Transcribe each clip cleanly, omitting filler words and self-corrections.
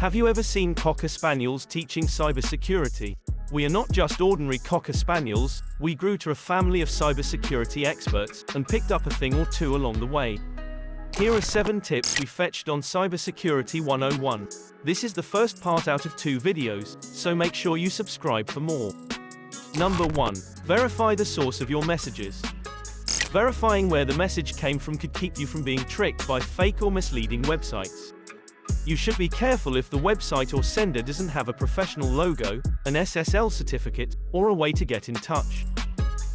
Have you ever seen Cocker Spaniels teaching cybersecurity? We are not just ordinary Cocker Spaniels, we grew to a family of cybersecurity experts, and picked up a thing or two along the way. Here are 7 tips we fetched on Cybersecurity 101. This is the first part out of 2 videos, so make sure you subscribe for more. Number 1. Verify the source of your messages. Verifying where the message came from could keep you from being tricked by fake or misleading websites. You should be careful if the website or sender doesn't have a professional logo, an SSL certificate, or a way to get in touch.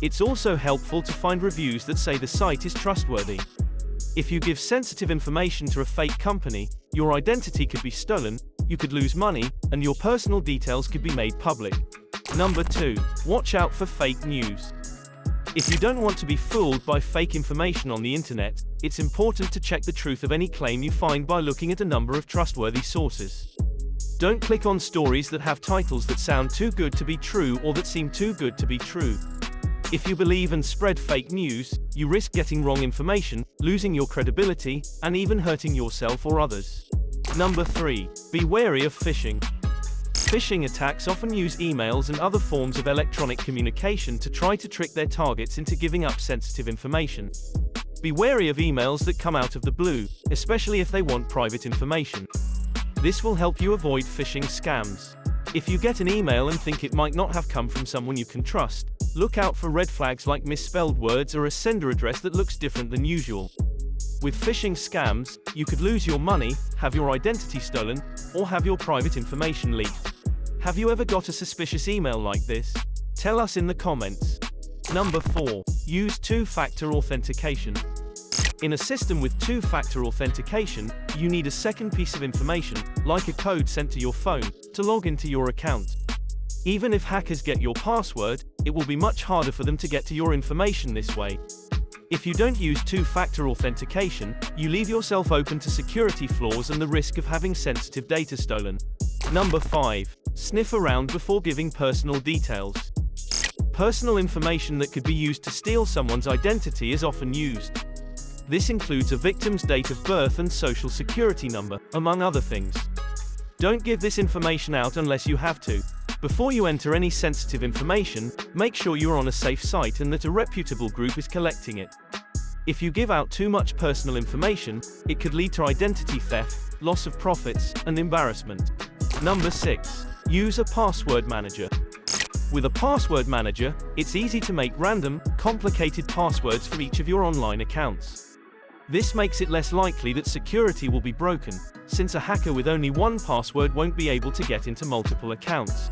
It's also helpful to find reviews that say the site is trustworthy. If you give sensitive information to a fake company, your identity could be stolen, you could lose money, and your personal details could be made public. Number 2. Watch out for fake news. If you don't want to be fooled by fake information on the internet, it's important to check the truth of any claim you find by looking at a number of trustworthy sources. Don't click on stories that have titles that sound too good to be true or that seem too good to be true. If you believe and spread fake news, you risk getting wrong information, losing your credibility, and even hurting yourself or others. Number 3. Be wary of phishing. Phishing attacks often use emails and other forms of electronic communication to try to trick their targets into giving up sensitive information. Be wary of emails that come out of the blue, especially if they want private information. This will help you avoid phishing scams. If you get an email and think it might not have come from someone you can trust, look out for red flags like misspelled words or a sender address that looks different than usual. With phishing scams, you could lose your money, have your identity stolen, or have your private information leaked. Have you ever got a suspicious email like this? Tell us in the comments. Number 4. Use two-factor authentication. In a system with two-factor authentication, you need a second piece of information, like a code sent to your phone, to log into your account. Even if hackers get your password, it will be much harder for them to get to your information this way. If you don't use two-factor authentication, you leave yourself open to security flaws and the risk of having sensitive data stolen. Number 5. Sniff around before giving personal details. Personal information that could be used to steal someone's identity is often used. This includes a victim's date of birth and social security number, among other things. Don't give this information out unless you have to. Before you enter any sensitive information, make sure you are on a safe site and that a reputable group is collecting it. If you give out too much personal information, it could lead to identity theft, loss of profits, and embarrassment. Number 6. Use a password manager. With a password manager, it's easy to make random, complicated passwords for each of your online accounts. This makes it less likely that security will be broken, since a hacker with only one password won't be able to get into multiple accounts.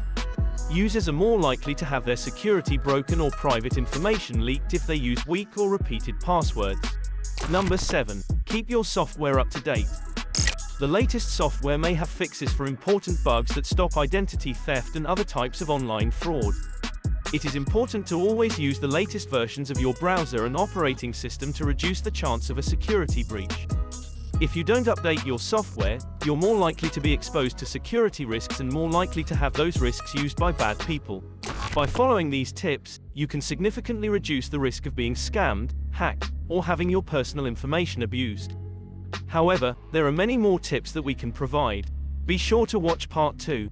Users are more likely to have their security broken or private information leaked if they use weak or repeated passwords. Number 7. Keep your software up to date. The latest software may have fixes for important bugs that stop identity theft and other types of online fraud. It is important to always use the latest versions of your browser and operating system to reduce the chance of a security breach. If you don't update your software, you're more likely to be exposed to security risks and more likely to have those risks used by bad people. By following these tips, you can significantly reduce the risk of being scammed, hacked, or having your personal information abused. However, there are many more tips that we can provide. Be sure to watch part 2.